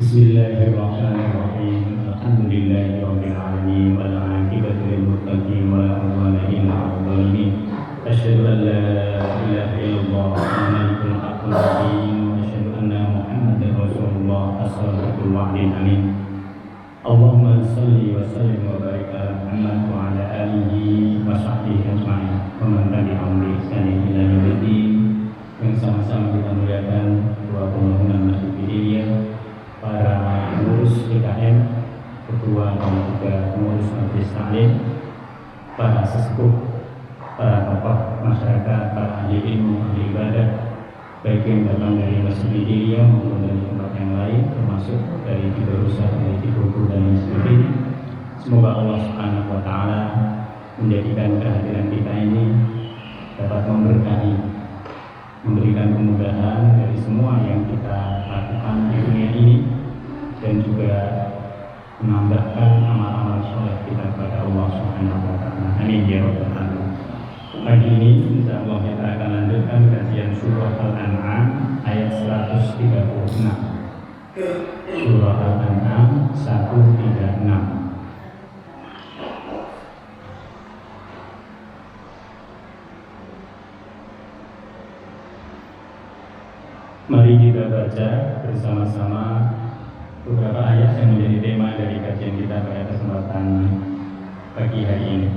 Bismillahirrahmanirrahim. Alhamdulillahirabbil alamin wal 'aqibatu lil muttaqin wa la 'udwana illa 'alal zalimin. Asyhadu an la ilaha illallah al-malikul haqqul mubin wa asyhadu anna Muhammadar Rasulullah as-sadiqul wa'dil amin. Allahumma shalli wa sallim wa barik ala Muhammad wa ala alihi wa sahbihi ajma'in. Wa man tabi'ahum bi ihsanin ila yaumiddin. Yang sama-sama kita muliakan dua pembangunan Masjid Bidiyah, para pengurus PKM, ketua dan juga pengurus majelis taklim, para sesepuh, para tokoh masyarakat, para ahli ilmu, ahli ibadah, baik yang datang dari Masjid Bidiyah maupun dari tempat yang lain, termasuk dari Tidarusa, dari Tibuku dan lain sebagainya. Semoga Allah Subhanahu wa Ta'ala menjadikan kehadiran kita ini dapat memberkahi, memberikan kemudahan dari semua yang kita lakukan di dunia ini, dan juga menambahkan amal-amal soleh kita kepada Allah Subhanahu wa Ta'ala. Amin ya rabbal alamin. Pagi ini insyaallah kita akan lanjutkan kajian surah Al-An'am ayat 136. Surah Al-An'am 136. Mari kita baca bersama-sama beberapa ayat yang menjadi tema dari kajian kita pada kesempatan pagi hari ini.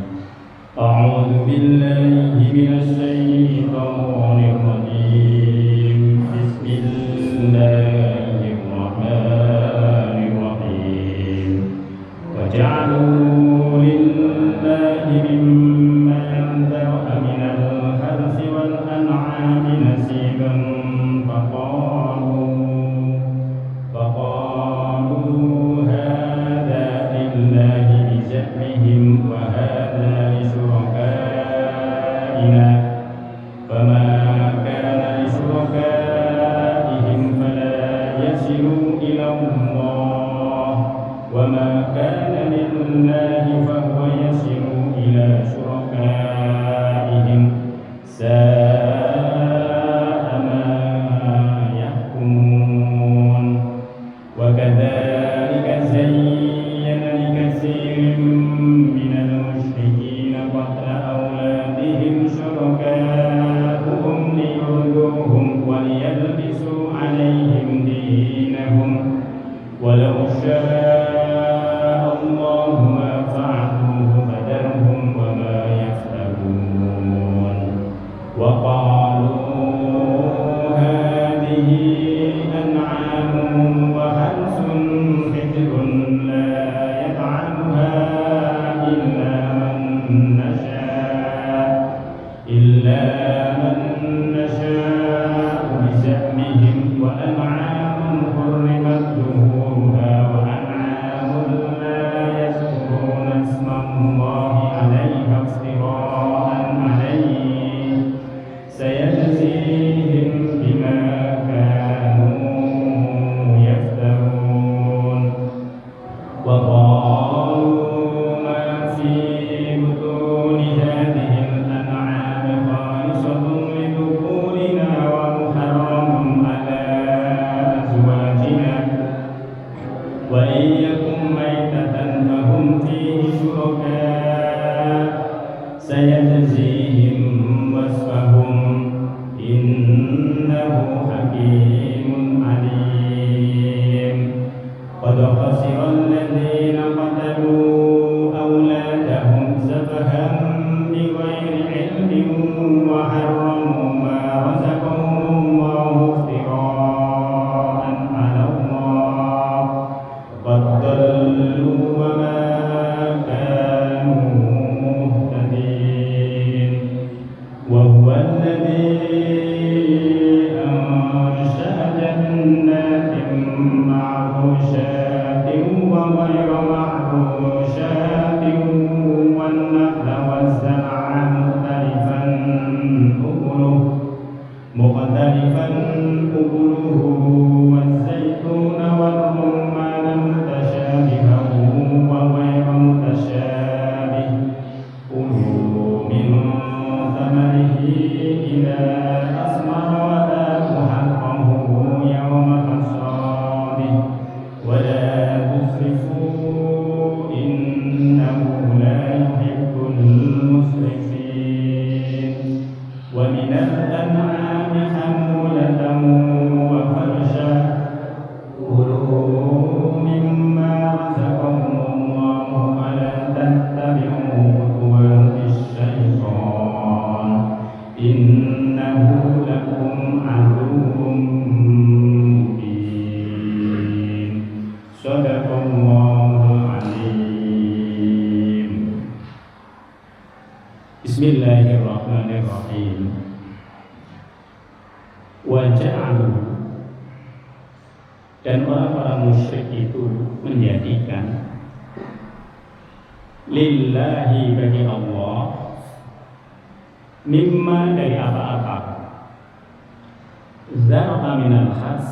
A'udzu billahi minasy syaithanir rajim. Bismillahirrahmanirrahim. Wa ja'alu lillahi mimma anzala minal harsi wal an'ami nasiban فقالوا هذا لله بزعمهم وهذا لشركائنا فما كان لشركائهم فلا يصل إلى الله وما كان لله فهو يصل إلى شركائهم وكذلك زين لكثير من المشركين قتل أولادهم شركاؤهم ليردوهم وليلبسوا عليهم دينهم ولو شاء الله ما فعلوه فذرهم وما يفترون وقالوا هذه أنعام وحرث حجر لا يطعمها إلا من نشاء بزعمهم وأنعام حرمت ظهورها وأنعام لا يذكرون اسم الله عليها افتراء عليه سيجزيهم بما وقالوا ما في بطون هذه الأنعام خالصة لذكورنا ومحرم على أزواجنا وإن يكن ميتة فهم فيه شركاء سيجزيهم وصفهم إنه حكيم عليم قد خسر الذين قتلوا أولادهم سفها بغير علم وحرموا ما رزقهم الله افتراء على الله قد ضلوا وما كانوا مهتدين وهو الذي أنشأ جنات معروشات وغير معروشات والنخل والزرع مختلفا أكله والزيتون والرمان متشابها وغير متشابه كلوا من ثمره إذا أثمر وآتوا حقه يوم حصاده Bismillahirrahmanirrahim. Wa ja'alu, dan orang-orang musyrik itu menjadikan lillahi, bagi Allah, mimma, dari apa-apa, zar'a minal khas,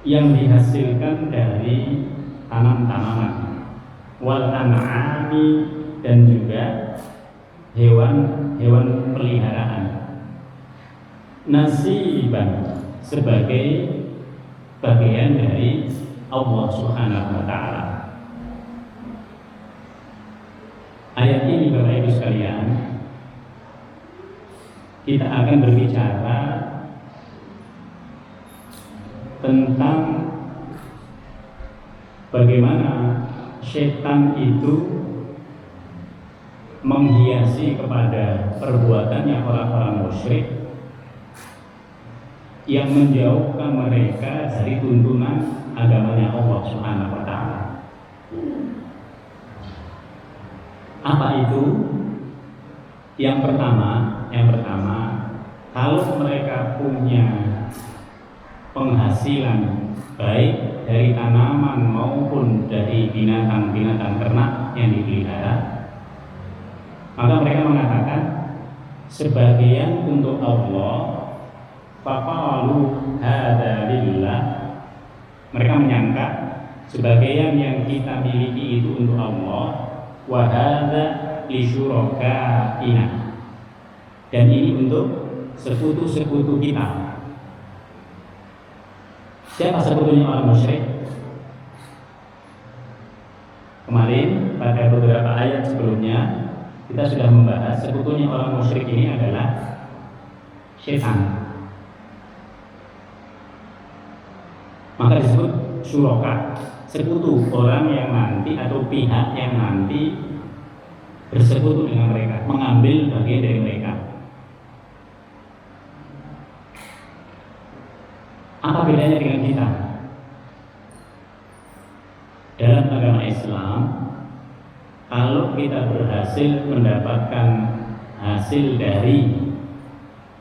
yang dihasilkan dari tanam-tanaman, wal an'ami, dan juga hewan-hewan peliharaan, nasiban, sebagai bagian dari Allah Subhanahu wa Ta'ala. Ayat ini Bapak Ibu sekalian, kita akan berbicara tentang bagaimana setan itu menghiasi kepada perbuatannya orang-orang musyrik yang menjauhkan mereka dari tuntunan agamanya Allah Subhanahu wa Ta'ala. Apa itu? Yang pertama, kalau mereka punya penghasilan baik dari tanaman maupun dari binatang-binatang ternak yang dipelihara, maka mereka mengatakan sebagian untuk Allah. Faqalu hadza lillah, mereka menyangka sebagian yang kita miliki itu untuk Allah, wa hadza li syurakaina, dan ini untuk sekutu-sekutu kita. Siapa sekutunya orang musyrik? Kemarin pada beberapa ayat sebelumnya kita sudah membahas sekutunya orang musyrik ini adalah setan. Maka disebut syuraka, sekutu, orang yang nanti atau pihak yang nanti bersekutu dengan mereka, mengambil bagian dari mereka. Apa bedanya dengan kita? Dalam agama Islam, kalau kita berhasil mendapatkan hasil dari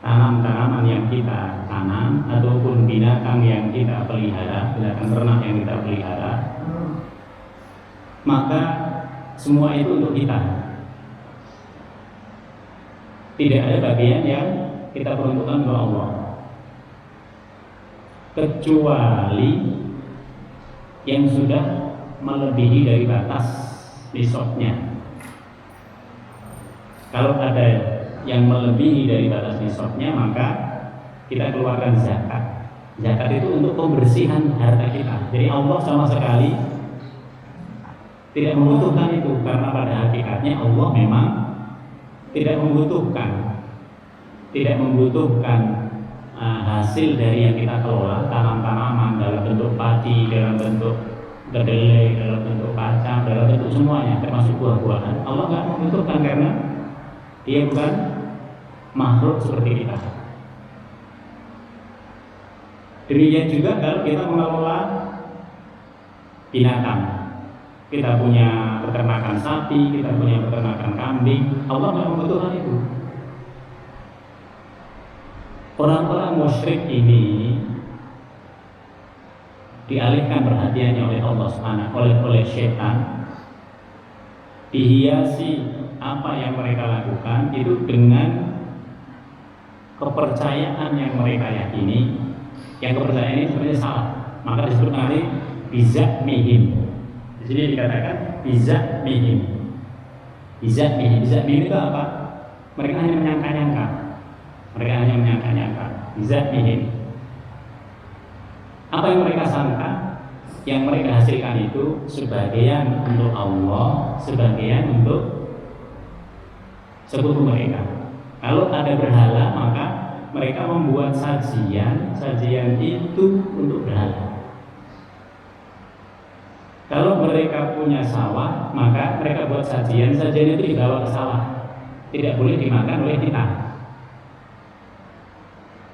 tanam-tanaman yang kita tanam ataupun binatang yang kita pelihara, binatang ternak yang kita pelihara, maka semua itu untuk kita. Tidak ada bagian yang kita peruntukkan untuk Allah, kecuali yang sudah melebihi dari batas nisabnya. Kalau ada yang melebihi dari batas nisabnya, maka kita keluarkan zakat. Zakat itu untuk pembersihan harta kita. Jadi Allah sama sekali tidak membutuhkan itu, karena pada hakikatnya Allah memang tidak membutuhkan hasil dari yang kita kelola, tanam-tanaman dalam bentuk padi, dalam bentuk kedelai, dalam bentuk kacang, dalam bentuk semuanya, termasuk buah-buahan. Allah nggak membutuhkan karena Dia bukan makhluk seperti kita. Demikian juga kalau kita mengelola binatang, kita punya peternakan sapi, kita punya peternakan kambing, Allah nggak membutuhkan itu. Orang-orang musyrik ini dialihkan perhatiannya oleh Allah Subhanahu, oleh setan, dihiasi apa yang mereka lakukan itu dengan kepercayaan yang mereka yakini. Yang kepercayaan ini sebenarnya salah, maka disebut nanti bizakmihim. Di sini dikatakan bizakmihim. Bizakmihim itu apa? Mereka hanya menyangka-nyangka. Bizakmihim. Apa yang mereka sangka, yang mereka hasilkan itu sebagian untuk Allah, sebagian untuk sekutu mereka. Kalau ada berhala, maka mereka membuat sajian itu untuk berhala. Kalau mereka punya sawah, maka mereka buat sajian itu dibawa ke sawah, tidak boleh dimakan oleh kita.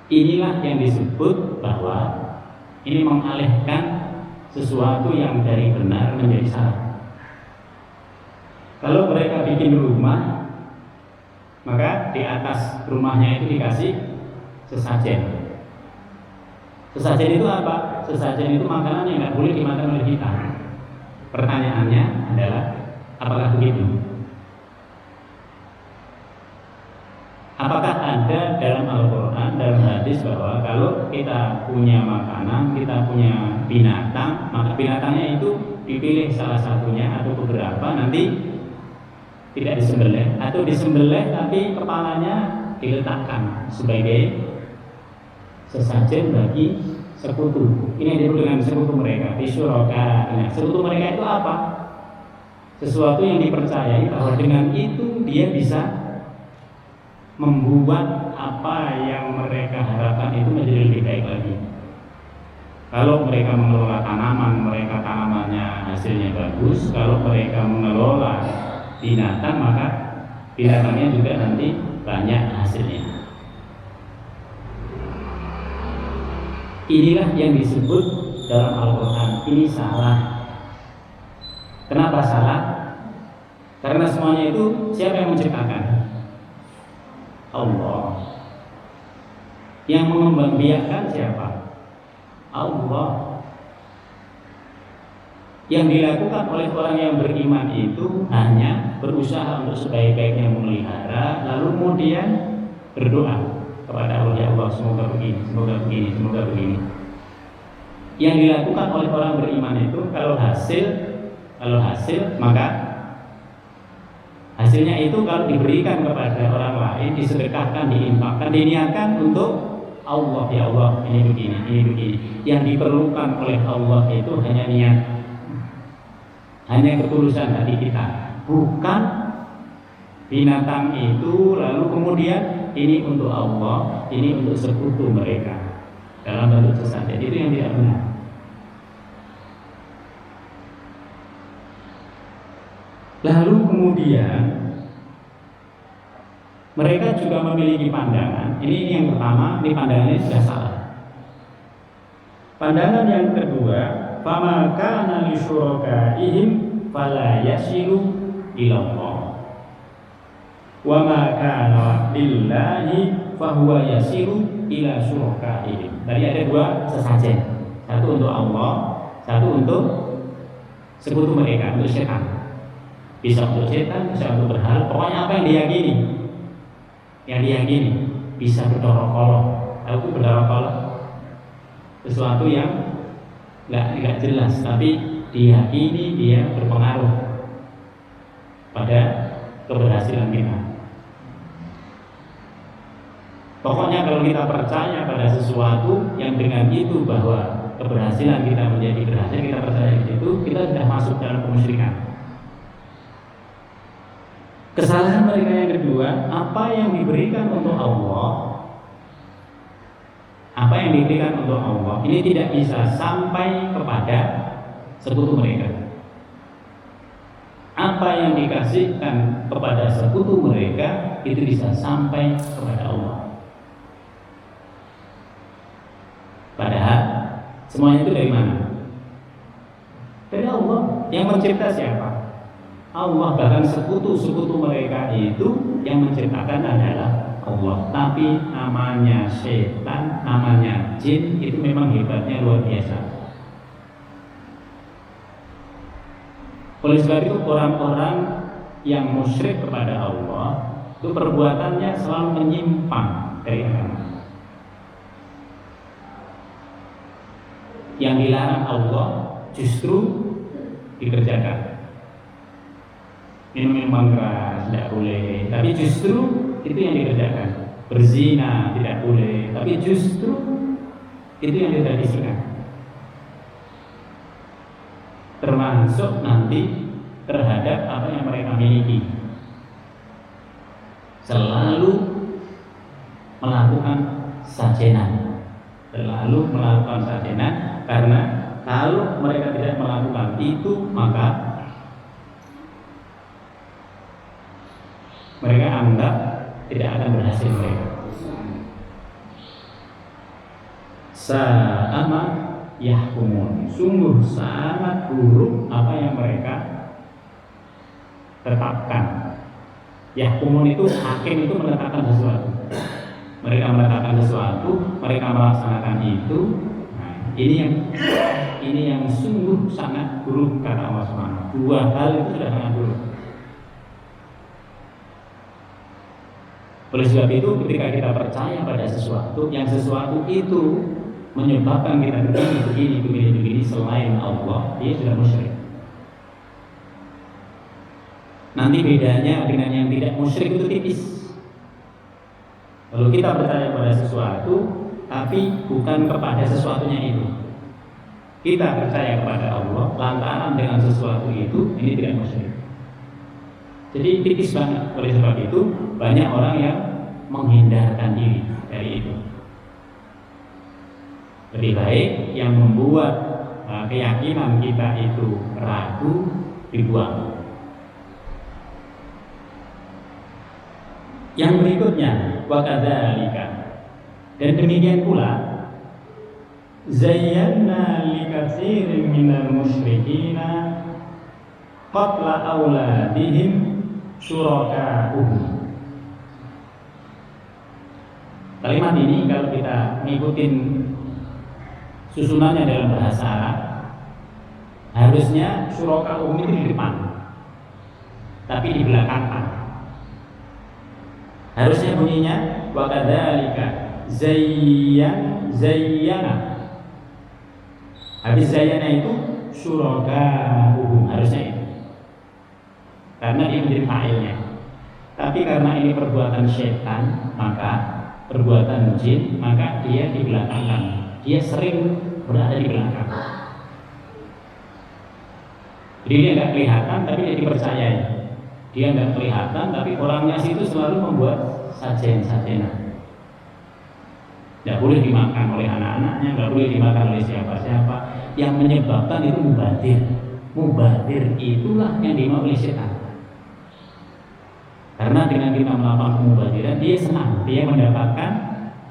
Inilah yang disebut bahwa ini mengalihkan sesuatu yang dari benar menjadi salah. Kalau mereka bikin rumah, maka di atas rumahnya itu dikasih sesajen. Sesajen itu apa? Sesajen itu makanan yang nggak boleh dimakan oleh kita. Pertanyaannya adalah, apakah begitu? Apakah ada dalam Al-Quran, dalam hadis bahwa kalau kita punya makanan, kita punya binatang, maka binatangnya itu dipilih salah satunya atau beberapa, nanti tidak disembelih, atau disembelih tapi kepalanya diletakkan sebagai sesajen bagi sekutu. Ini yang disebut dengan sekutu mereka, bisyuraka. Nah, sekutu mereka itu apa? Sesuatu yang dipercayai bahwa dengan itu dia bisa membuat apa yang mereka harapkan itu menjadi lebih baik lagi. Kalau mereka mengelola tanaman, mereka tanamannya hasilnya bagus. Kalau mereka mengelola binatang, maka binatangnya juga nanti banyak hasilnya. Inilah yang disebut dalam Al-Quran, ini salah. Kenapa salah? Karena semuanya itu siapa yang menciptakan? Allah. Yang mengembangbiakkan siapa? Allah. Yang dilakukan oleh orang yang beriman itu hanya berusaha untuk sebaik-baiknya memelihara, lalu kemudian berdoa kepada Allah, ya Allah, semoga begini, semoga begini, semoga begini. Yang dilakukan oleh orang beriman itu kalau hasil maka hasilnya itu kalau diberikan kepada orang lain, disedekahkan, diinfakkan, diniatkan untuk Allah, ya Allah, ini begini, ini begini. Yang diperlukan oleh Allah itu hanya niat, hanya ketulusan hati kita, bukan binatang itu lalu kemudian ini untuk Allah, ini untuk sekutu mereka dalam bentuk sesajen. Itu yang tidak benar. Lalu kemudian mereka juga memiliki pandangan. Ini yang pertama, ini pandangannya sudah salah. Pandangan yang kedua, fama kana li syurakaihim fala yasilu ila Allah. Wa ma kana lillahi fahuwa yasilu ila syurakaihim. Tadi ada dua sesajen. Satu untuk Allah, satu untuk sekutu mereka, untuk setan. Bisa untuk setan, bisa untuk berhala. Pokoknya apa yang diyakini, bisa berdorok-kolok. Tahu berdorok-kolok? Sesuatu yang nggak jelas, tapi diyakini dia berpengaruh pada keberhasilan kita. Pokoknya kalau kita percaya pada sesuatu yang dengan itu bahwa keberhasilan kita menjadi berhasil, kita percaya di situ, kita sudah masuk dalam kemusyrikan. Kesalahan mereka yang kedua, apa yang diberikan untuk Allah, ini tidak bisa sampai kepada sekutu mereka. Apa yang dikasihkan kepada sekutu mereka itu bisa sampai kepada Allah. Padahal semuanya itu dari mana? Dari Allah. Yang mencipta siapa? Allah. Bahkan sekutu-sekutu mereka itu yang menciptakan adalah Allah. Tapi namanya setan, namanya jin, itu memang hebatnya luar biasa. Oleh sebab itu orang-orang yang musyrik kepada Allah itu perbuatannya selalu menyimpang dari agama. Yang dilarang Allah justru dikerjakan. Minum keras tidak boleh, tapi justru itu yang dikerjakan. Berzina tidak boleh, tapi justru itu yang ditradisikan. Termasuk nanti terhadap apa yang mereka miliki, selalu melakukan sajenan, karena kalau mereka tidak melakukan itu maka mereka anggap tidak akan berhasil mereka. Sa'ama yahkumun, sungguh sangat buruk apa yang mereka tetapkan, Yahkumun itu hakim itu menetapkan sesuatu. Mereka menetapkan sesuatu, mereka melaksanakan itu. Nah, ini yang sungguh sangat buruk kata Allah SWT. Dua hal itu sudah sangat buruk. Oleh sebab itu ketika kita percaya pada sesuatu, yang sesuatu itu menyebabkan kita begini selain Allah, dia sudah musyrik. Nanti bedanya dengan yang tidak musyrik itu tipis. Kalau kita percaya pada sesuatu, tapi bukan kepada sesuatunya itu, kita percaya kepada Allah lantaran dengan sesuatu itu, ini tidak musyrik. Jadi tipis banget. Oleh sebab itu banyak orang yang menghindarkan diri dari itu. Lebih baik yang membuat keyakinan kita itu ragu dibuang. Yang berikutnya, wa kadzalika, dan demikian pula zayyana likatsirin minal musyrikina qatla auladihim syuraka'uhum. Kalimat ini kalau kita ngikutin susunannya dalam bahasa Arab, harusnya syuraka'uhum itu di depan, tapi di belakang. Harusnya bunyinya wa kadzalika zayyana. Habis zayyana itu syuraka'uhum, harusnya itu. Karena dia menjadi fa'ilnya. Tapi karena ini perbuatan syaitan, maka perbuatan jin, maka dia di belakang. Dia sering berada di belakang. Jadi dia nggak kelihatan, tapi dia dipercayai. Dia nggak kelihatan, tapi orangnya situ selalu membuat sajen-sajenan. Tidak boleh dimakan oleh anak-anaknya, nggak boleh dimakan oleh siapa-siapa. Yang menyebabkan itu mubadir. Mubadir itulah yang dimau oleh setan. Karena dengan kita melakukan pemubadiran, dia senang, dia mendapatkan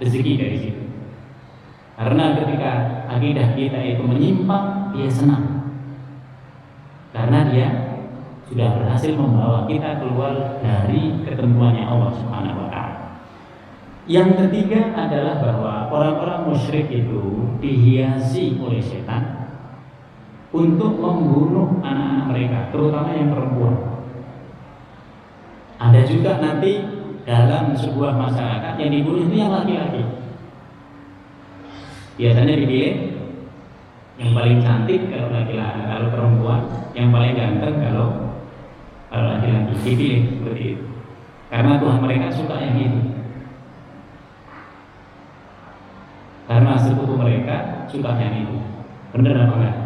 rezeki dari situ. Karena ketika akidah kita itu menyimpang, dia senang. Karena dia sudah berhasil membawa kita keluar dari ketentuannya Allah Subhanahu wa Ta'ala. Yang ketiga adalah bahwa orang-orang musyrik itu dihiasi oleh setan untuk membunuh anak-anak mereka, terutama yang perempuan. Ada juga nanti dalam sebuah masyarakat yang dibunuh itu yang laki-laki. Biasanya dipilih yang paling cantik kalau laki-laki, kalau perempuan yang paling ganteng kalau laki-laki, dipilih seperti itu. Karena Tuhan mereka suka yang itu. Karena sekutu mereka suka yang itu. Benar apa enggak?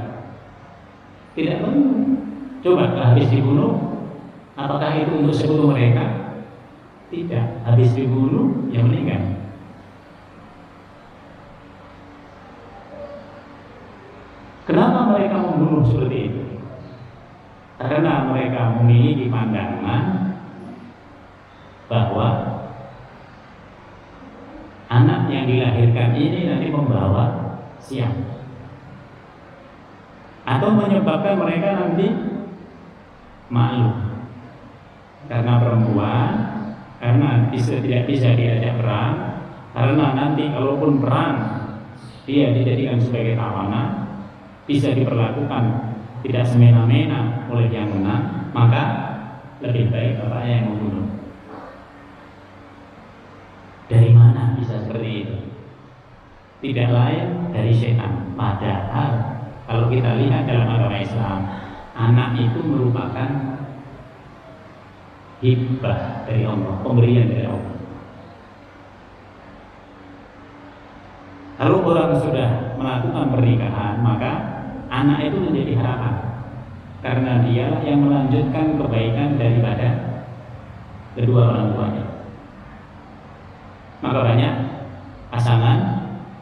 Tidak benar. Coba habis dibunuh, apakah itu untuk sekutu mereka? Tidak. Habis dibunuh, yang meninggal. Kenapa mereka membunuh seperti itu? Karena mereka memiliki pandangan bahwa anak yang dilahirkan ini nanti membawa sial, atau menyebabkan mereka nanti malu karena perempuan, karena tidak bisa diajak perang, karena nanti kalaupun perang dia dijadikan sebagai tawanan, bisa diperlakukan tidak semena-mena oleh yang menang, maka lebih baik bapaknya yang membunuh. Dari mana bisa seperti itu? Tidak lain dari setan. Padahal kalau kita lihat dalam agama Islam, anak itu merupakan hibah dari Allah, pemberian dari Allah. Kalau orang sudah melakukan pernikahan, maka anak itu menjadi harapan, karena dia yang melanjutkan kebaikan daripada kedua orang tuanya. Maka banyak pasangan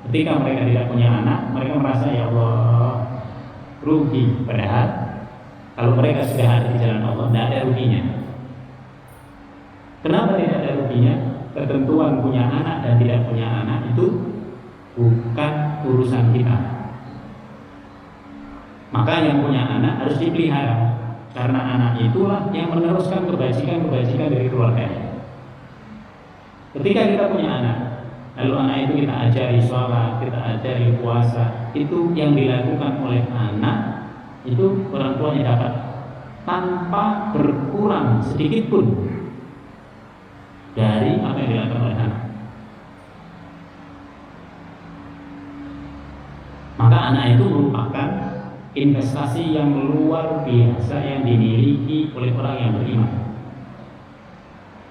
ketika mereka tidak punya anak, mereka merasa ya Allah rugi. Padahal kalau mereka sudah ada di jalan Allah, tidak ada ruginya. Kenapa tidak ada ruginya? Ketentuan punya anak dan tidak punya anak itu bukan urusan kita. Maka yang punya anak harus dipelihara. karena anak itulah yang meneruskan kebajikan-kebajikan dari keluarganya. Ketika kita punya anak, lalu anak itu kita ajari sholat, kita ajari puasa, itu yang dilakukan oleh anak, itu orang tuanya dapat tanpa berkurang sedikit pun dari apa yang dilakukan oleh anak. Maka anak itu merupakan investasi yang luar biasa yang dimiliki oleh orang yang beriman.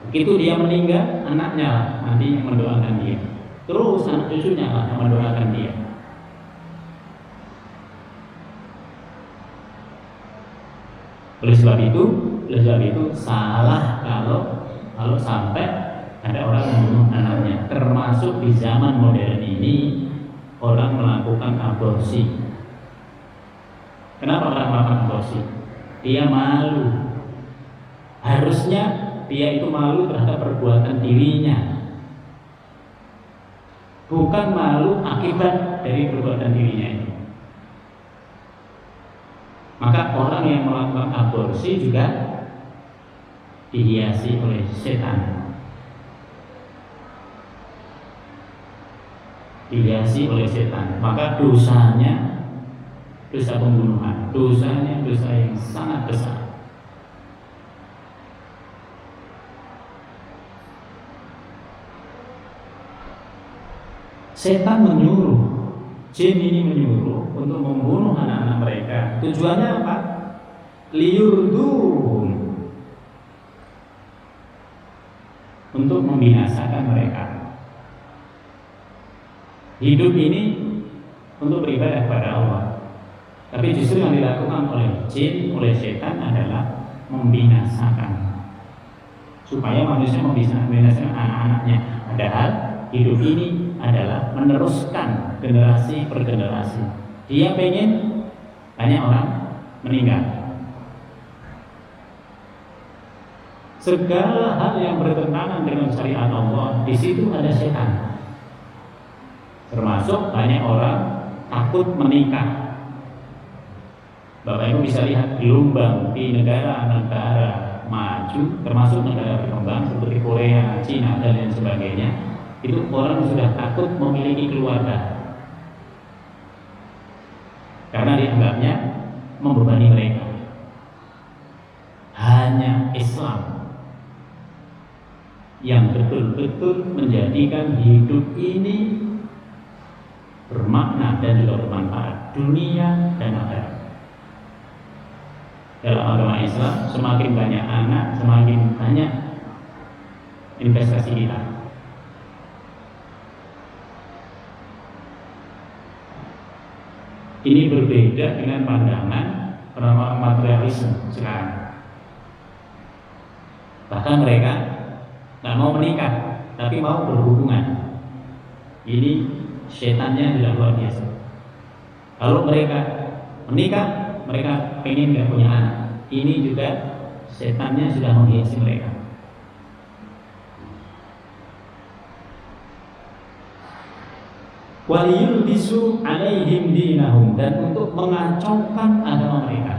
Begitu dia meninggal, anaknya nanti yang mendoakan dia. Terus anak cucunya lah yang mendoakan dia. Oleh sebab itu salah kalau sampai ada orang membunuh anaknya. Termasuk di zaman modern ini orang melakukan aborsi. Kenapa orang melakukan aborsi? Dia malu. Harusnya dia itu malu terhadap perbuatan dirinya, bukan malu akibat dari perbuatan dirinya itu. Maka orang yang melakukan aborsi juga dihiasi oleh setan. Dihiasi oleh setan. Maka dosanya dosa pembunuhan, dosanya dosa yang sangat besar. Setan menyuruh, jin ini menyuruh untuk membunuh anak-anak mereka. Tujuannya apa? Liyurdun, untuk membinasakan mereka. Hidup ini untuk beribadah kepada Allah, tapi justru yang dilakukan oleh jin, oleh setan adalah membinasakan, supaya manusia membinasakan anak-anaknya. Padahal hidup ini adalah meneruskan generasi per generasi. Dia pengen banyak orang meninggal. Segala hal yang bertentangan dengan syariat Allah, di situ ada setan. Termasuk banyak orang takut menikah. Bapak Ibu bisa lihat gelombang di negara-negara maju, termasuk negara berkembang seperti Korea, Cina dan lain sebagainya. Itu orang sudah takut memiliki keluarga karena dianggapnya membebani mereka. Hanya Islam yang betul-betul menjadikan hidup ini bermakna dan juga bermanfaat dunia dan akhirat. Dalam agama Islam, semakin banyak anak, semakin banyak investasi kita. Ini berbeda dengan pandangan orang-orang materialisme sekarang. Bahkan mereka nggak mau menikah, tapi mau berhubungan. Ini setannya sudah luar biasa. Kalau mereka menikah, mereka pengen nggak punya anak. Ini juga setannya sudah menghiasi mereka. Waliyulbisu alaihim dinahum, dan untuk mengacaukan agama mereka.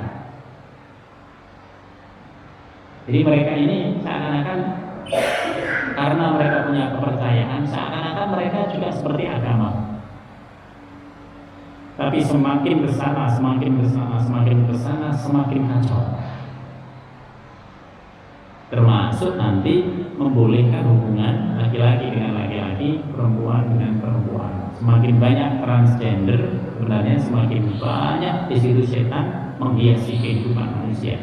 Jadi mereka ini seakan-akan karena mereka punya kepercayaan, seakan-akan mereka juga seperti agama. Tapi semakin kesana, semakin kacau. Termasuk nanti membolehkan hubungan laki-laki dengan laki-laki, perempuan dengan perempuan. Semakin banyak transgender, sebenarnya semakin banyak di situ setan menghiasi kehidupan manusia.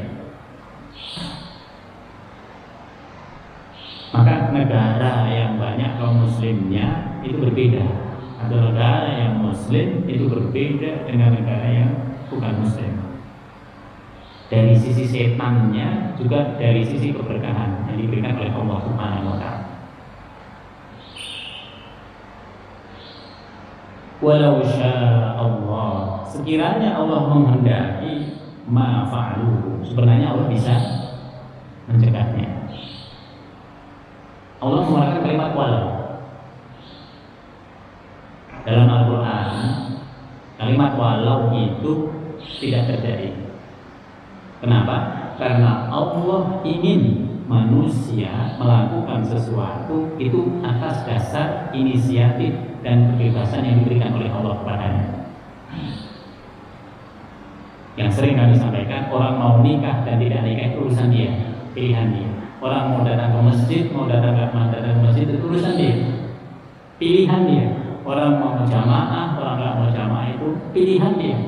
Maka negara yang banyak kaum muslimnya itu berbeda. Ada negara yang muslim itu berbeda dengan negara yang bukan muslim. Dari sisi setannya, juga dari sisi keberkahan yang diberikan oleh Allah Subhanahu wa Ta'ala. Walau syaa Allah, sekiranya Allah menghendaki, ma fa'aluhu, sebenarnya Allah bisa mencegahnya. Allah menggunakan kalimat walau. Dalam Al-Quran, kalimat walau itu tidak terjadi. Kenapa? Karena Allah ingin manusia melakukan sesuatu itu atas dasar inisiatif dan kebebasan yang diberikan oleh Allah kepadanya. Yang sering kami sampaikan, orang mau nikah dan tidak nikah itu urusan dia, pilihan dia. Orang mau datang ke masjid, mau datang ke masjid itu urusan dia, pilihan dia. Orang mau jamaah, orang nggak mau jamaah itu pilihan dia.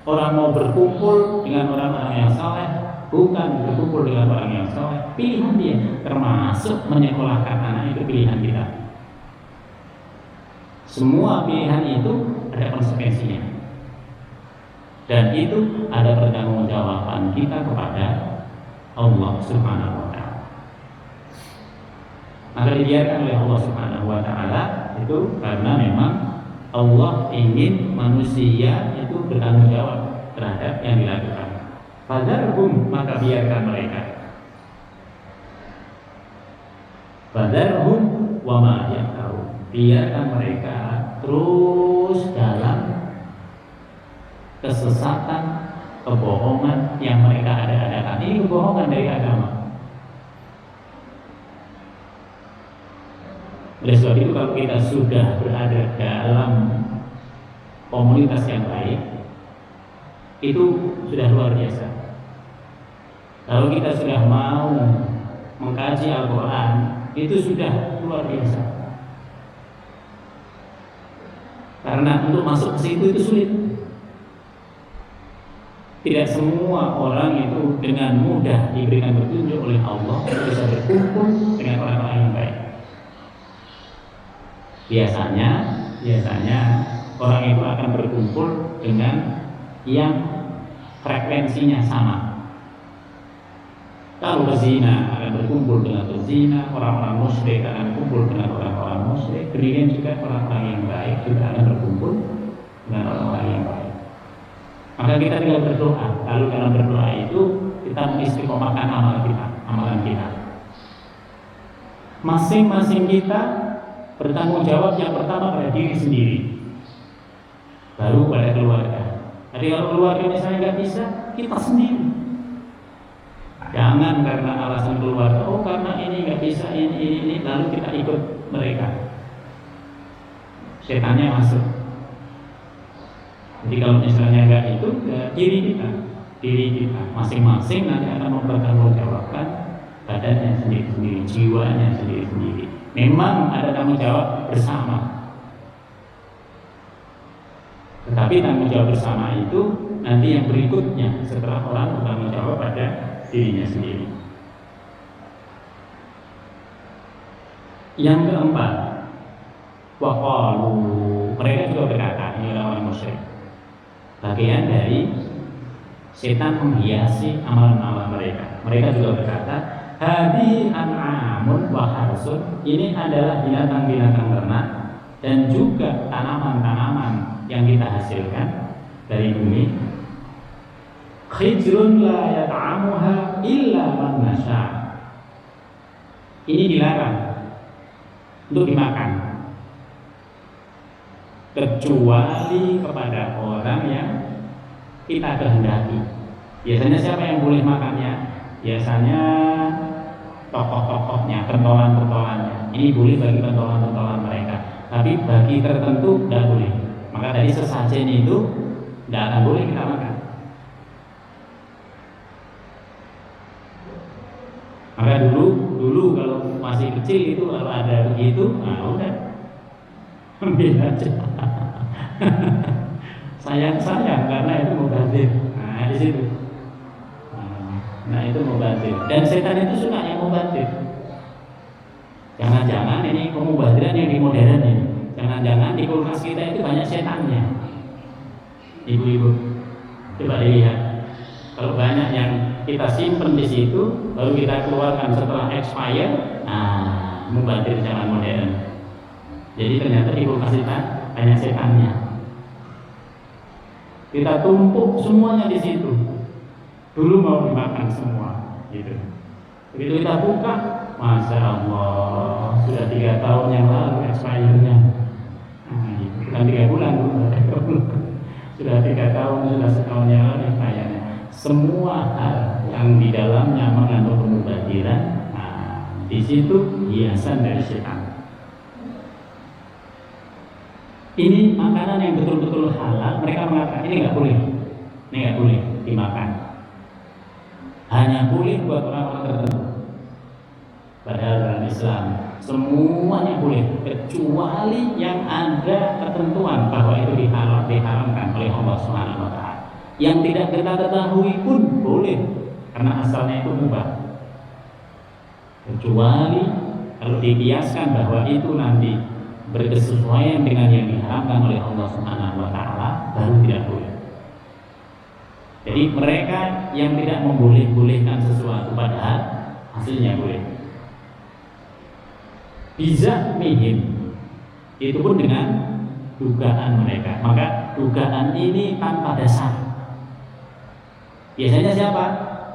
Orang mau berkumpul dengan orang-orang yang saleh, bukan berkumpul dengan orang yang saleh, pilihan dia. Termasuk menyekolahkan anak itu pilihan kita. Semua pilihan itu ada konsekuensinya. Dan itu ada pertanggungjawaban kita kepada Allah Subhanahu wa Ta'ala. Maka dibiarkan oleh Allah Subhanahu wa Ta'ala itu karena memang Allah ingin manusia itu bertanggung jawab terhadap yang dilakukan. Fadarhum, maka biarkan mereka. Fadarhum wa ma yaftarun. Biarkan mereka terus dalam kesesatan, kebohongan yang mereka ada-adakan. Ini kebohongan dari agama. Oleh sebab itu kalau kita sudah berada dalam komunitas yang baik, itu sudah luar biasa. Kalau kita sudah mau mengkaji Al-Quran, itu sudah luar biasa. Karena untuk masuk ke situ itu sulit. Tidak semua orang itu dengan mudah diberikan petunjuk oleh Allah bisa berkumpul dengan orang-orang yang baik. Biasanya orang itu akan berkumpul dengan yang frekuensinya sama. Kalau berzina akan berkumpul dengan berzina, orang-orang musyrik akan berkumpul dengan orang-orang musyrik. Demikian juga orang-orang yang baik juga akan berkumpul dengan orang-orang yang baik. Maka kita tinggal berdoa. Lalu dalam berdoa itu kita mengistiqomahkan amalan kita. Masing-masing kita bertanggung jawab yang pertama pada diri sendiri, baru pada keluarga. Jadi kalau keluarga misalnya nggak bisa, kita sendiri. Jangan karena alasan keluarga, oh karena ini nggak bisa, ini, lalu kita ikut mereka. Setannya masuk. Jadi kalau misalnya nggak itu, ya diri kita masing-masing nanti akan mempertanggungjawabkan badannya sendiri-sendiri, jiwanya sendiri-sendiri. Memang ada tanggung jawab bersama, tetapi tanggung jawab bersama itu nanti yang berikutnya setelah orang bertanggung jawab pada dirinya sendiri. Yang keempat, waqalu, mereka juga berkata, ini orang musyrik. Bagian dari setan menghiasi amalan-amalan mereka. Mereka juga berkata, hadi an'amun wa harsun, ini adalah binatang-binatang ternak dan juga tanaman-tanaman yang kita hasilkan dari bumi. Khijrun la yat'amuha illa man nasha. Ini dilarang untuk dimakan kecuali kepada orang yang kita kehendaki. Biasanya siapa yang boleh makannya? Biasanya tokoh-tokohnya, pentolan-pentolannya. Ini boleh bagi pentolan-pentolan mereka, tapi bagi tertentu tidak boleh. Maka dari sesajen itu tidak akan boleh kita makan. Maka dulu kalau masih kecil itu kalau ada begitu, nah udah ambil aja. sayang karena itu mubazir. Nah di situ. Nah itu mubazir. Dan setan itu suka yang mubazir. Jangan-jangan ini pemubaziran yang di modern ini. Jangan-jangan di kulkas kita itu banyak setannya. Ibu-ibu, coba dilihat. Kalau banyak yang kita simpen di situ, baru kita keluarkan setelah expired, nah mubazir zaman modern. Jadi ternyata di kulkas kita banyak setannya. Kita tumpuk semuanya di situ. Dulu mau dimakan semua, gitu. Begitu kita buka, Masya Allah, sudah 3 tahun yang lalu expirednya. Nah, bukan 3 bulan, sudah 3 tahun, sudah setahun yang lalu expirednya. semua hal yang di dalamnya mengandung kemubadiran, di situ hiasan dari setan. Ini makanan yang betul-betul halal, mereka mengatakan ini nggak boleh dimakan. Hanya boleh buat orang-orang tertentu. Padahal dalam Islam semuanya boleh, kecuali yang ada ketentuan bahwa itu diharamkan oleh Allah Subhanahu wa taala. Yang tidak kita ketahui pun boleh, karena asalnya itu mubah. Kecuali kalau dibiaskan bahwa itu nanti berkesesuaian dengan yang diharamkan oleh Allah Subhanahu wa taala, baru tidak boleh. Jadi mereka yang tidak memboleh-bolehkan sesuatu padahal hasilnya boleh. Bisa mihim, itu pun dengan dugaan mereka. Maka dugaan ini tanpa dasar. Biasanya siapa?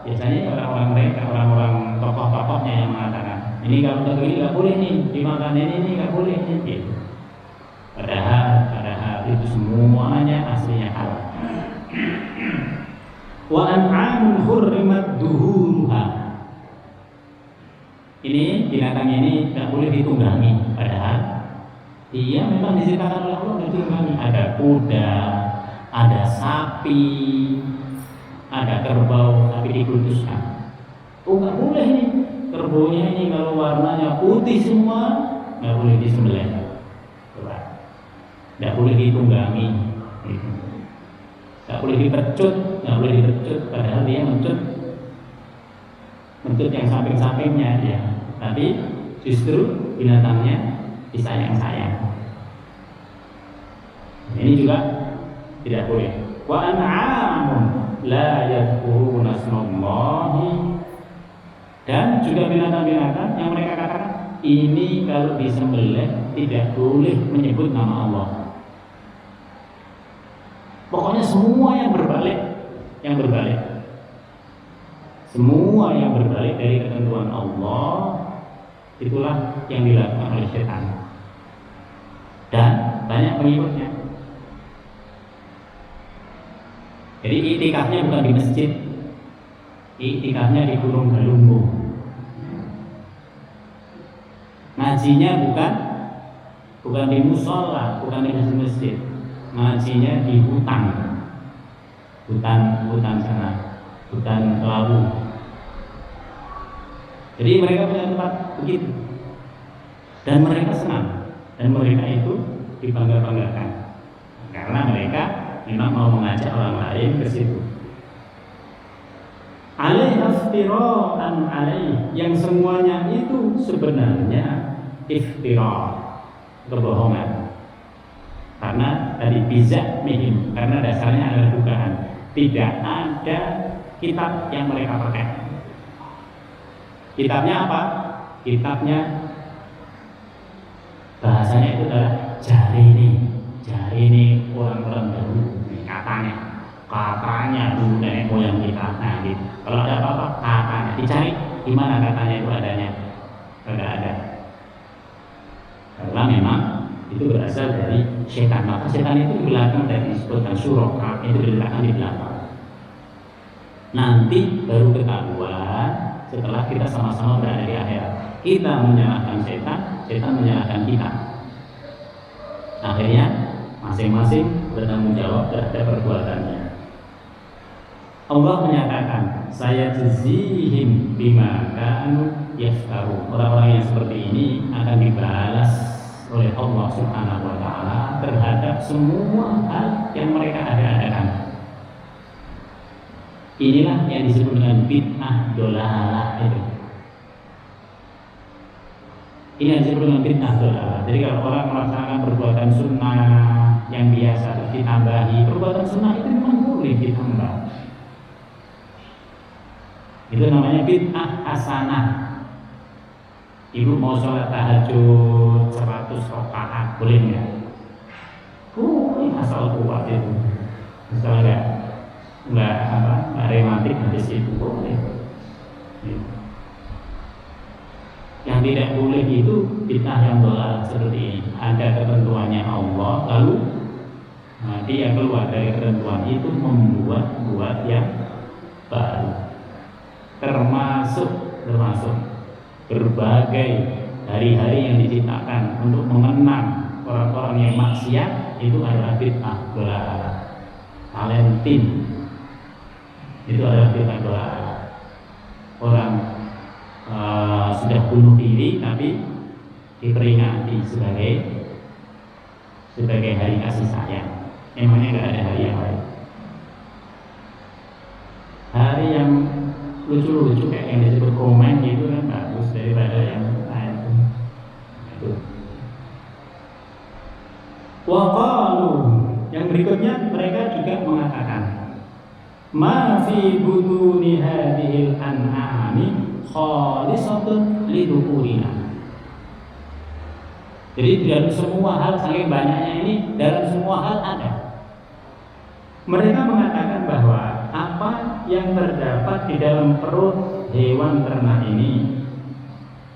Biasanya orang-orang mereka, orang-orang tokoh-tokohnya yang mengatakan ini kalau ini nggak boleh nih dimakan, ini nggak boleh nih. Padahal itu semuanya aslinya halal. Wa an'amun hurrimat duhuruha. Ini binatang ini nggak boleh ditunggangi, padahal dia memang diciptakan oleh Allah ditunggangi. Ada kuda, ada sapi, ada kerbau, tapi dikuduskan. Oh nggak boleh nih, kerbaunya ini kalau warnanya putih semua nggak boleh disembelih. Nggak boleh ditunggangi, nggak boleh dipercut, padahal dia mencut yang samping-sampingnya dia, tapi justru binatangnya disayang-sayang. Ini juga tidak boleh. Wa an'amun la yadhkuruna asmallahi, dan juga binatang-binatang yang mereka katakan ini kalau disembelih tidak boleh menyebut nama Allah. Pokoknya semua yang berbalik, semua yang berbalik dari ketentuan Allah, itulah yang dilakukan oleh setan dan banyak pengikutnya. Jadi itikafnya bukan di masjid, itikafnya di Gunung Galunggung. Ngajinya bukan di musola, bukan di masjid. Ngajinya di hutan sana, hutan lawu. Jadi mereka punya tempat begitu, dan mereka senang, dan mereka itu dibangga-banggakan karena mereka memang mau mengajak orang lain ke situ. Iftira'an alaih, yang semuanya itu sebenarnya iftira', kebohongan. Karena tadi bisa mihim, karena dasarnya adalah dugaan. Tidak ada kitab yang mereka pakai. Kitabnya apa? Kitabnya bahasanya itu adalah jari ini orang-orang dahulu, katanya dulu nenek moyang kita. Nah, gitu. Kalau ada apa-apa, katanya dicari di mana katanya itu adanya. Tidak ada. Karena memang itu berasal dari setan. Maka setan itu di belakang dari disebutkan surah, itu diletakkan di belakang. Nanti baru ketahuan setelah kita sama-sama berada di akhirat. Kita menyalahkan setan, setan menyalahkan kita. Akhirnya masing-masing bertanggung jawab terhadap perbuatannya. Allah menyatakan, saya jazihim bima kanu yaftaru. Orang-orang yang seperti ini akan dibalas oleh Allah Subhanahu wa taala terhadap semua hal yang mereka ada-adakan. Inilah yang disebut dengan bid'ah dolalah itu. Ini yang disebut dengan bid'ah dolalah. Jadi kalau orang melaksanakan perbuatan sunnah yang biasa ditambahi, perbuatan sunnah itu memang boleh ditambah. Itu namanya bid'ah hasanah. Ibu mau sholat tahajud 100 rakaat boleh nggak? Ini asal kuat itu. Asal nggak rematik habis itu boleh. Yang tidak boleh itu bid'ah yang dolal seperti ini. Ada ketentuannya Allah, lalu dia keluar dari ketentuan itu membuat yang baru. Termasuk berbagai hari-hari yang diciptakan untuk mengenang orang-orang yang maksiat, itu adalah bid'ah dolalah. Valentine itu adalah bid'ah dolalah. Orang sudah bunuh diri tapi diperingati sebagai hari kasih sayang. Emangnya nggak ada hari yang lain? Hari yang lucu-lucu kayak yang disebut komen gitu kan bagus daripada yang lain. Itu. Waqalu, yang berikutnya mereka juga mengatakan, ma fi butuni hadhil an'ami khalisatun lidhukurina. Jadi dalam semua hal, saking banyaknya ini, dalam semua hal ada. Mereka mengatakan bahwa apa yang terdapat di dalam perut hewan ternak ini,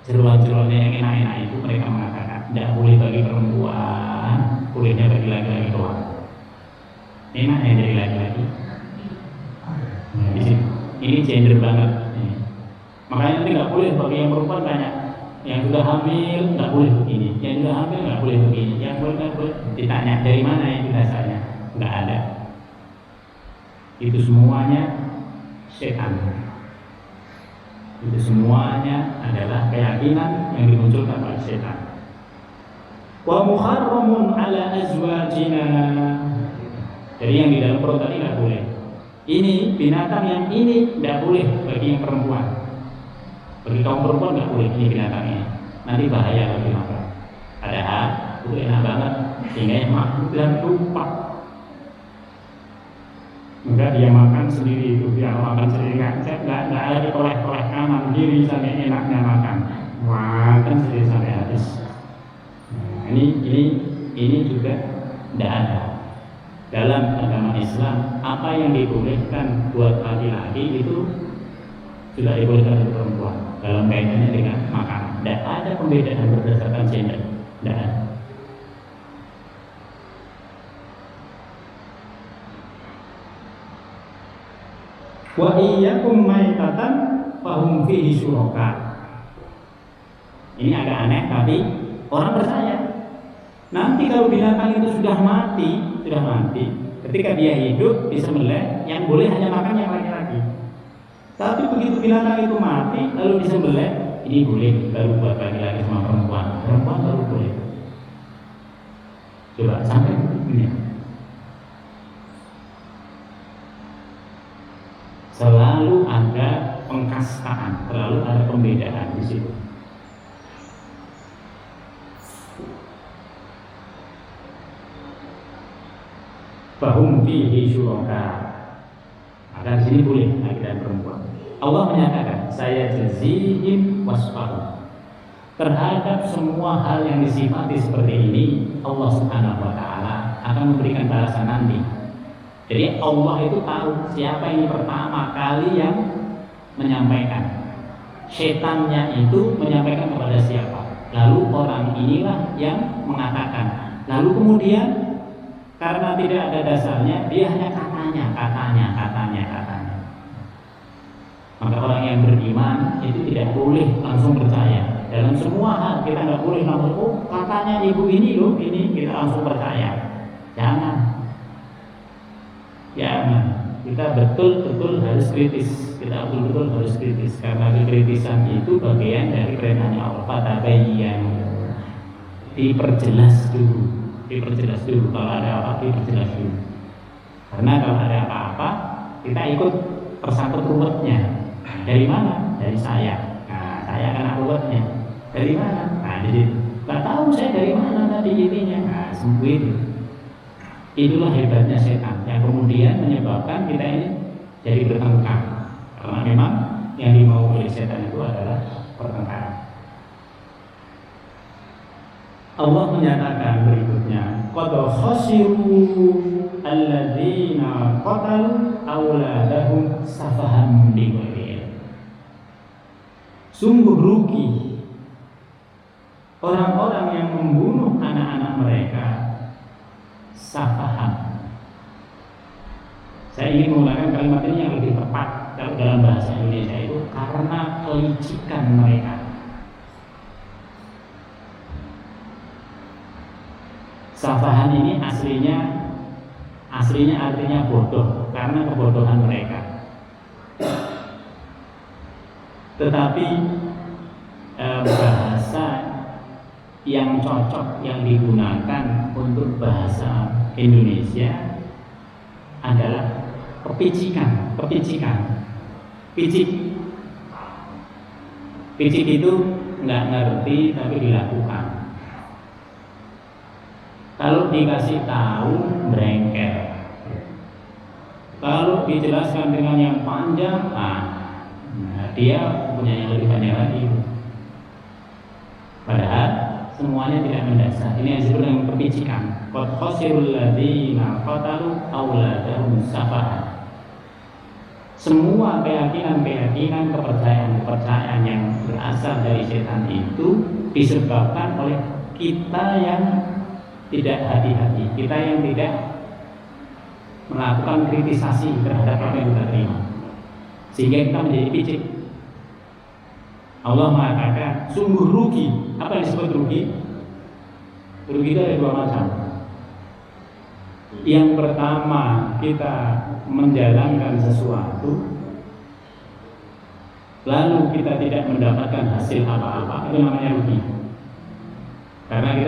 jeruan-jeruannya yang enak-enak itu, mereka mengatakan tidak boleh bagi perempuan, bolehnya bagi laki-laki doang. Enak ya dari laki-laki. Nah, ini gender banget. Makanya nanti nggak boleh bagi yang perempuan banyak. Yang sudah hamil nggak boleh begini, yang sudah hamil nggak boleh begini, yang boleh nggak boleh. Ditanya dari mana itu dasarnya? Nggak ada. Itu semuanya setan. Itu semuanya adalah keyakinan yang dimunculkan oleh setan. Wa muharramun ala azwajina. Jadi yang di dalam perut tadi nggak boleh. Ini binatang yang ini nggak boleh bagi yang perempuan. Bagi kaum perempuan nggak boleh ini binatangnya. Nanti bahaya bagi makan. Padahal itu enak banget sehingga yang makan dan lupa. Enggak dia makan sendiri itu, dia makan sendiri nggak ada ditoleh-toleh kanan kiri sampai enaknya makan. Makan sendiri sampai habis. Nah, ini juga tidak ada. Dalam agama Islam, apa yang dibolehkan buat laki-laki itu sudah dibolehkan untuk perempuan dalam kaitannya dengan makanan. Tidak ada pembedaan berdasarkan gender. Tidak ada. Wa iyyakum maitatan fahum fihi syuraka. Ini agak aneh tapi orang percaya. Nanti kalau binatang itu sudah mati, ketika dia hidup disembelih, yang boleh hanya makan yang laki-laki. Tapi begitu binatang itu mati lalu disembelih, ini boleh baru buat laki-laki sama perempuan baru boleh. Coba sampai begini. Selalu ada pengkastaan, selalu ada pembedaan di situ. Fahum fihi syuraka. Maka di sini boleh laki dan perempuan. Allah menyatakan, saya jazihim wasfahu. Terhadap semua hal yang disifati seperti ini, Allah Subhanahu wa taala akan memberikan balasan nanti. Jadi Allah itu tahu siapa ini pertama kali yang menyampaikan. Setannya itu menyampaikan kepada siapa. Lalu orang inilah yang mengatakan. Lalu kemudian karena tidak ada dasarnya, dia hanya katanya. Maka orang yang beriman itu tidak boleh langsung percaya. Dalam semua hal kita nggak boleh langsung, katanya ibu ini loh, ini kita langsung percaya. Jangan. Kita betul-betul harus kritis. Karena kekritisan itu bagian dari perintahnya Allah. Fatabayyan. Diperjelas dulu kalau ada apa, diperjelas dulu. Karena kalau ada apa-apa kita ikut tersangkut ruwetnya. Dari mana? Dari saya. Nah, saya kena ruwetnya. Dari mana? Nah, jadi nggak tahu saya dari mana tadi intinya. Nah, semua itu. Itulah hebatnya setan yang kemudian menyebabkan kita ini jadi bertengkar. Karena memang yang dimau oleh setan itu adalah pertengkaran. Allah menyatakan berikutnya, qad khasiru alladzina qatalu auladahum safahan bighairi. Sungguh rugi orang-orang yang membunuh anak-anak mereka safahan Saya ingin menggunakan kalimat ini yang lebih tepat kalau dalam bahasa Indonesia itu karena kelicikan mereka. Safahan ini aslinya artinya bodoh karena kebodohan mereka. Tetapi bahasa yang cocok yang digunakan untuk bahasa Indonesia adalah kepicikan. Picik itu nggak ngerti tapi dilakukan. Kalau dikasih tahu brengkel. Kalau dijelaskan dengan yang panjang, dia punya yang lebih panjang lagi. Padahal semuanya tidak mendasar. Ini yang disebut dengan kepicikan. Qad khasirul ladzina qatalu auladahum safahan. Semua keyakinan, kepercayaan yang berasal dari setan itu disebabkan oleh kita yang tidak hati-hati, kita yang tidak melakukan kritisasi terhadap apa yang kita terima, sehingga kita menjadi picik. Allah mengatakan sungguh rugi. Apa yang disebut rugi? Rugi itu ada dua macam. Yang pertama, kita menjalankan sesuatu lalu kita tidak mendapatkan hasil apa-apa, itu namanya rugi. Karena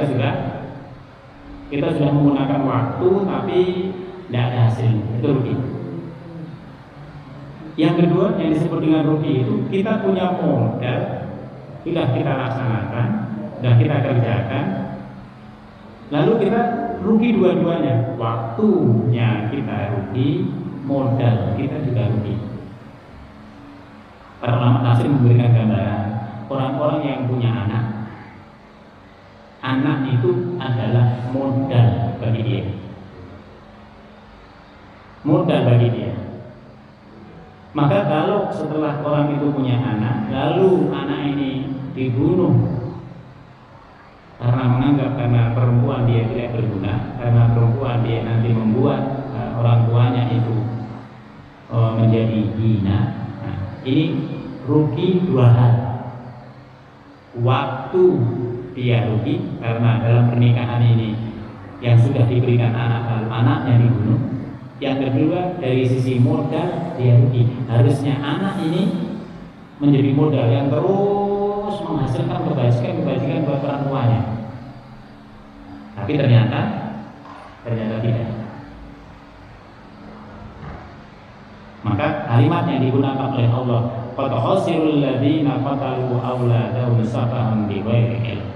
kita sudah menggunakan waktu tapi tidak ada hasil, itu rugi. Yang kedua yang disebut dengan rugi itu kita punya modal, sudah kita laksanakan, sudah kita kerjakan, lalu kita rugi dua-duanya. Waktunya kita rugi, modal kita juga rugi. Para ulama tafsir memberikan gambaran orang-orang yang punya anak. Anak itu adalah modal bagi dia. Modal bagi dia. Maka kalau setelah orang itu punya anak, lalu anak ini dibunuh karena menganggap karena perempuan dia tidak berguna, karena perempuan dia nanti membuat orang tuanya itu menjadi hina. Nah, ini rugi dua hal. Waktu dia rugi karena dalam pernikahan ini yang sudah diberikan anak lalu anaknya dibunuh. Yang kedua dari sisi modal dia rugi. Harusnya anak ini menjadi modal yang terus menghasilkan kebajikan buat orang tuanya. Tapi ternyata tidak. Maka kalimat yang digunakan oleh Allah, qad khasirul ladzina qatalu auladahum safahan bighairi ilm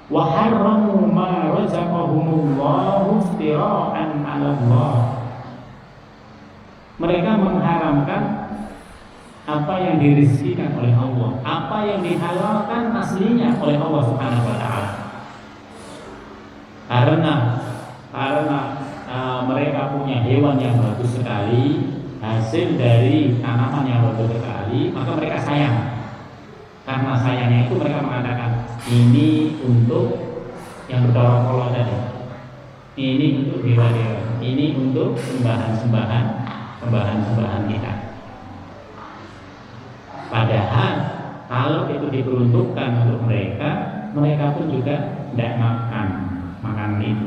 wa harramu ma razaqahumullahu iftira'an 'ala Allah. Mereka mengharamkan apa yang dirizkikan oleh Allah, apa yang dihalalkan aslinya oleh Allah Subhanahu wa taala. Karena mereka punya hewan yang bagus sekali, hasil dari tanaman yang bagus sekali, maka mereka sayang. Karena sayangnya itu mereka mengatakan ini untuk yang bertolak-tolak tadi, ini untuk dewa-dewa, ini untuk sembahan-sembahan kita. Padahal kalau itu diperuntukkan untuk mereka pun juga tidak makan makanan itu.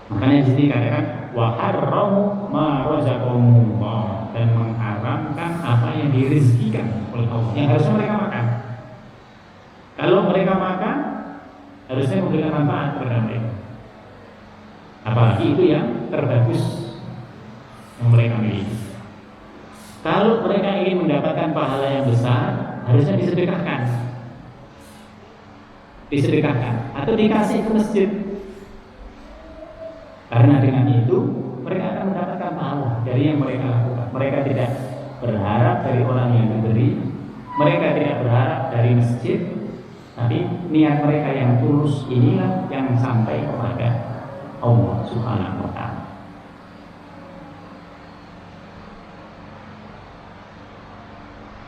Makanya di sini katakan wa harramu ma razaqahumullah, dan mengharamkan apa yang dirizkikan oleh Allah yang harusnya mereka makan. Kalau mereka makan harusnya memberikan manfaat kepada mereka. Apalagi itu yang terbagus yang mereka miliki. Kalau mereka ingin mendapatkan pahala yang besar, harusnya disedekahkan atau dikasih ke masjid. Karena dengan itu mereka akan mendapatkan pahala dari yang mereka lakukan. Mereka tidak berharap dari orang yang diberi, mereka tidak berharap dari masjid, tapi niat mereka yang tulus inilah yang sampai kepada Allah Subhanahu wa ta'ala.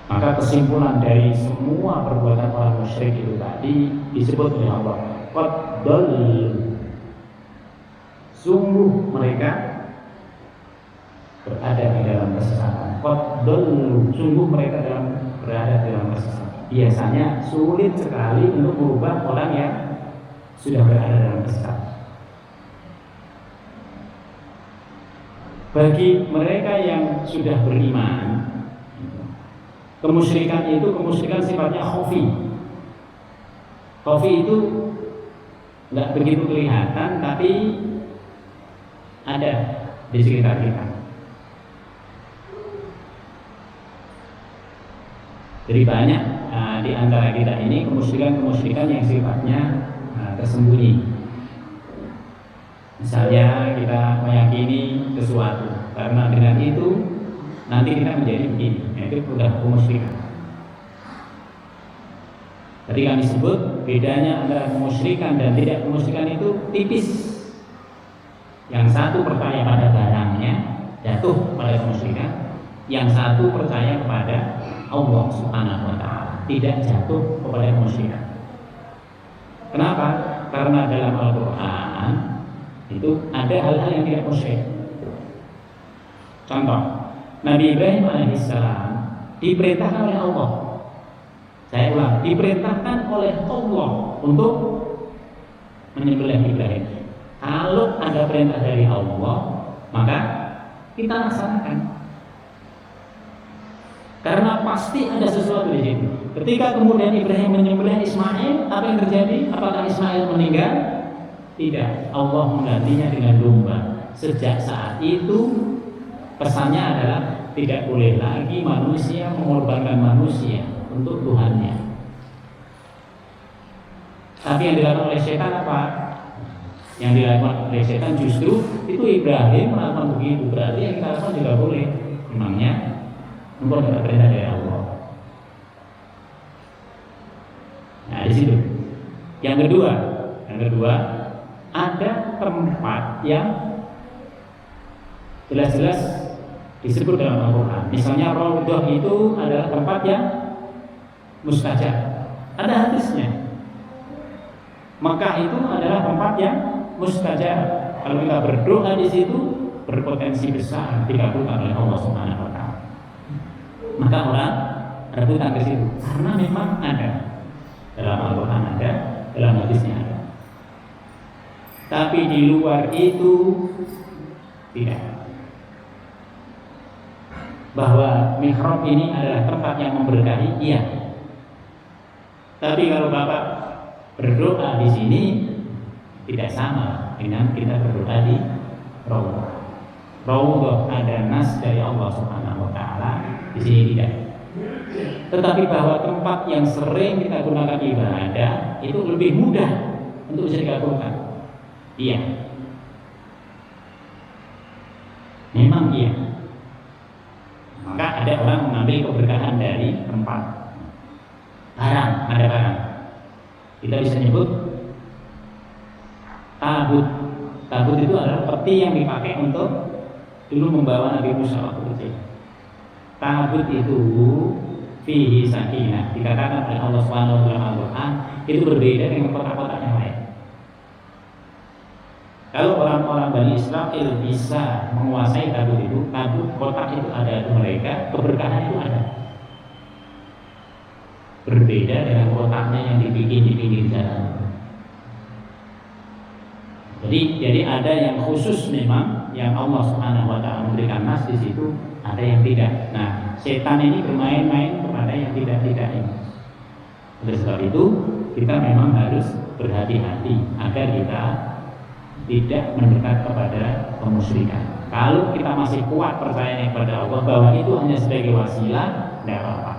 Maka kesimpulan dari semua perbuatan orang musyrik itu tadi disebut oleh Allah, qad dallu, sungguh mereka berada di dalam kesesatan. Qad dallu, sungguh mereka berada di dalam kesesatan. Biasanya sulit sekali untuk merubah orang yang sudah berada dalam kesesatan. Bagi mereka yang sudah beriman, kemusyrikan itu kemusyrikan sifatnya khafi. Khafi itu nggak begitu kelihatan, tapi ada di sekitar kita. Jadi banyak di antara kita ini kemusyrikan yang sifatnya tersembunyi. Misalnya kita meyakini sesuatu, karena dengan itu nanti kita menjadi begini, itu sudah kemusyrikan. Tadi kami sebut bedanya antara kemusyrikan dan tidak kemusyrikan itu tipis. Yang satu percaya pada barangnya, jatuh pada kemusyrikan. Yang satu percaya kepada Allah Subhanahu wa Ta'ala, tidak jatuh kepada kemusyrikan. Kenapa? Karena dalam Al-Quran itu ada hal-hal yang tidak musyrik. Contoh, Nabi Ibrahim alaihissalam diperintahkan oleh Allah. Saya ulang, diperintahkan oleh Allah untuk menyembelih Ibrahim. Kalau ada perintah dari Allah, maka kita laksanakan. Karena pasti ada sesuatu di situ. Ketika kemudian Ibrahim menyembelih Ismail, apa yang terjadi? Apakah Ismail meninggal? Tidak. Allah menggantinya dengan domba. Sejak saat itu pesannya adalah tidak boleh lagi manusia mengorbankan manusia untuk Tuhannya. Tapi yang dilakukan oleh setan apa? Yang dilakukan oleh setan justru itu Ibrahim melakukan begitu. Berarti yang kita lakukan juga boleh. Memangnya engkau tidak perintah dari Allah. Nah di situ. Yang kedua ada tempat yang jelas-jelas disebut dalam Al-Quran. Misalnya Raudhah itu adalah tempat yang mustajab. Ada hadisnya. Mekah itu adalah tempat yang mustajab. Kalau kita berdoa di situ berpotensi besar dikabulkan oleh Allah Subhanahu wa Ta'ala. Maka orang rebutan ke situ karena memang ada dalam Al-Quran, ada dalam hadisnya ada. Tapi di luar itu tidak. Bahwa mihrab ini adalah tempat yang memberkahi, iya. Tapi kalau Bapak berdoa di sini tidak sama dengan kita berdoa di Raudhah. Raudhah ada nas dari Allah Subhanahu wa Ta'ala, di sini tidak. Tetapi bahwa tempat yang sering kita gunakan ibadah itu lebih mudah untuk bisa dikabulkan. Iya. Memang iya. Maka ada orang mengambil keberkahan dari tempat. Barang, ada barang. Kita bisa nyebut tabut. Tabut itu adalah peti yang dipakai untuk dulu membawa Nabi Musa waktu kecil. Tabut itu fihi sakinah, dikatakan oleh Allah Subhanahu wa Ta'ala itu berbeda dengan kotak-kotak yang lain. Kalau orang-orang Bani Israil bisa menguasai tabut itu, tabut kotak itu ada di mereka, keberkahan itu ada. Berbeda dengan kotaknya yang dibikin di pinggir jalan. Jadi ada yang khusus memang yang Allah Subhanahu wa Ta'ala memberikan nas di situ, ada yang tidak. Nah, setan ini bermain-main kepada yang tidak-tidak ini. Oleh sebab itu, kita memang harus berhati-hati agar kita tidak mendekat kepada kemusyrikan. Kalau kita masih kuat percaya kepada Allah bahwa itu hanya sebagai wasilah, tidak apa-apa.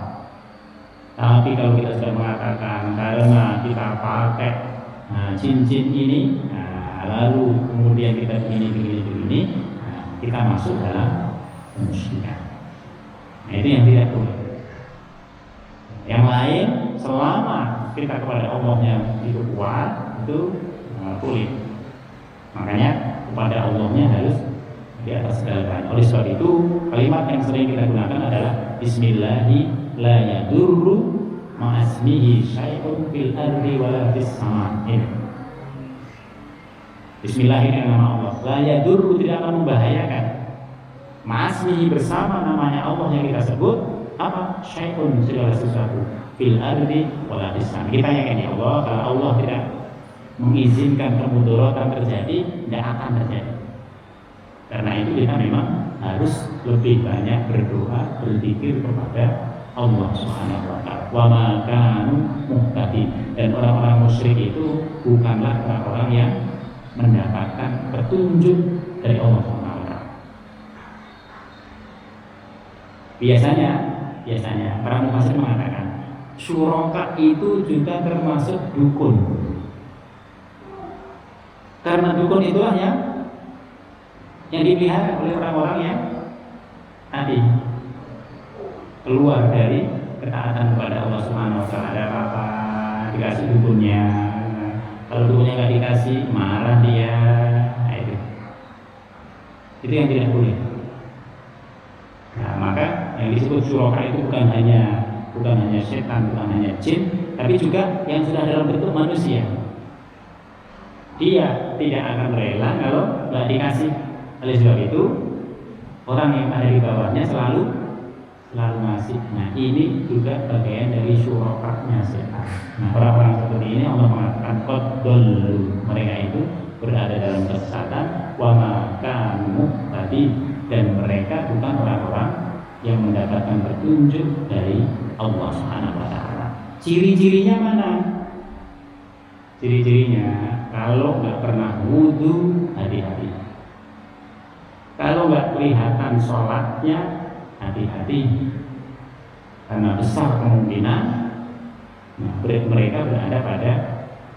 Tapi kalau kita sudah mengatakan karena kita pakai cincin ini, lalu kemudian kita begini, kita masuk dalam kemusyrikan. Nah, itu yang tidak boleh. Yang lain selama kita kepada Allahnya itu kuat, itu boleh. Makanya kepada Allahnya harus di atas segala-galanya. Oleh sebab itu kalimat yang sering kita gunakan adalah Bismillahi la yadurru ma'asmihi syai'un fil ardi wala fis sama'. Bismillah ini nama Allah. La yadurru, tidak akan membahayakan. Ma'asmihi, bersama namanya Allah yang kita sebut, apa? Syai'un, segala sesuatu. Fil ardi wala fis sama. Kita yakin ya Allah, kalau Allah tidak mengizinkan kemudorotan terjadi, tidak akan terjadi. Karena itu kita memang harus lebih banyak berdoa, berzikir kepada Allah Subhanahu wa taala. Wa ma kanu muhtadin. Dan orang-orang musyrik itu bukanlah orang-orang yang mendapatkan petunjuk dari Allah Subhanahu wa taala. Biasanya para mufassir mengatakan syuraka itu juga termasuk dukun. Karena dukun itulah yang dipelihara oleh orang-orang yang tadi keluar dari ketaatan kepada Allah Subhanahu wa taala. Ada apa-apa dikasih dukunnya. Kalau dukunnya nggak dikasih, marah dia. Nah, itu yang tidak boleh. Nah, maka yang disebut syuraka itu bukan hanya setan, bukan hanya jin, tapi juga yang sudah dalam bentuk manusia. Dia tidak akan rela kalau nggak dikasih. Oleh sebab itu, orang yang ada di bawahnya selalu ngasih. Nah, ini juga bagian dari syurakanya setan. Nah, orang-orang seperti ini Allah mengatakan qad dallu, mereka itu berada dalam kesesatan, wa ma kanu tadi, dan mereka bukan orang-orang yang mendapatkan petunjuk dari Allah Subhanahu wa taala. Ciri-cirinya mana? Ciri-cirinya kalau nggak pernah wudu, hati-hati. Kalau nggak kelihatan sholatnya, hati-hati. Karena besar kemungkinan mereka berada pada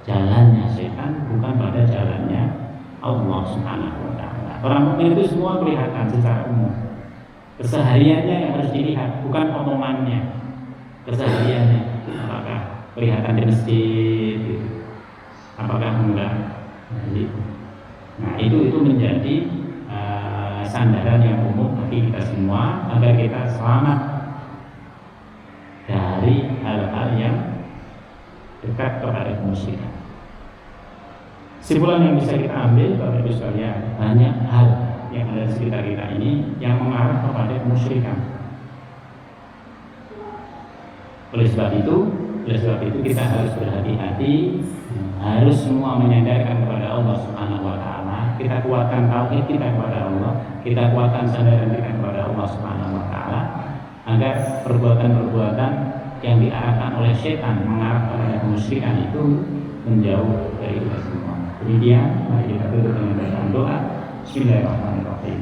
jalannya setan, bukan pada jalannya Allah Subhanahu wa taala. Orang mukmin itu semua kelihatan secara umum. Kesehariannya yang harus dilihat, bukan omongannya. Kesehariannya, apakah kelihatan di masjid, apakah enggak. Nah, itu menjadi sandaran yang umum bagi kita semua agar kita selamat dari hal-hal yang dekat kepada kemusyrikan. Kesimpulan yang bisa kita ambil, Bapak Ibu sekalian, banyak hal yang ada di sekitar kita ini yang mengarah kepada kemusyrikan. Oleh sebab itu kita harus berhati-hati, harus semua menyandarkan kepada Allah Subhanahu wa taala. Kita kuatkan tauhid kita kepada Allah, kita kuatkan sandaran kita kepada Allah Subhanahu wa taala, agar perbuatan-perbuatan yang diarahkan oleh setan mengarah kepada kemusyrikan itu menjauh dari kita semua. Demikian, mari kita tutup dengan bacaan doa. Bismillahirrahmanirrahim.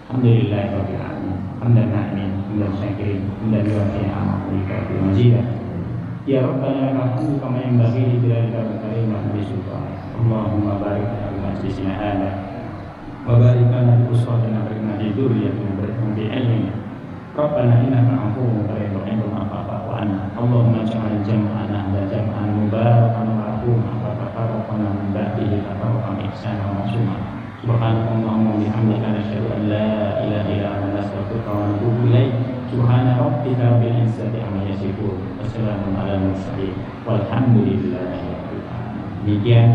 Alhamdulillahirabbil alamin. Hamdan na'imin, hamdan syakirin, hamdan yuwafi'u ni'amahu wa mazidah. Ya Rabbana lakal hamdu kama yanbaghi li jalali wajhika karim wa bi sultanik. Allahumma barik lana fi majlisina hadza wa barik lana fi usratina wa fi dzurriyyatina wa fi ilmina. Rabbana innaka afuwwun karimun tuhibbul afwa fa'fu 'anna. Allahumma ij'al jam'ana hadza jam'an mubarakan marhuma wa tafarraqana min ba'dihi tafarraqan ihsanan wa ma'suma. Subhanallahumma wa bihamdika nasyhadu an la ilaha illa anta nastaghfiruka wa natubu ilaik. Subhana rabbika rabbil izzati amma yasifun. Wassalamun ala mursalin. Walhamdulillahi rabbil alamin. Demikian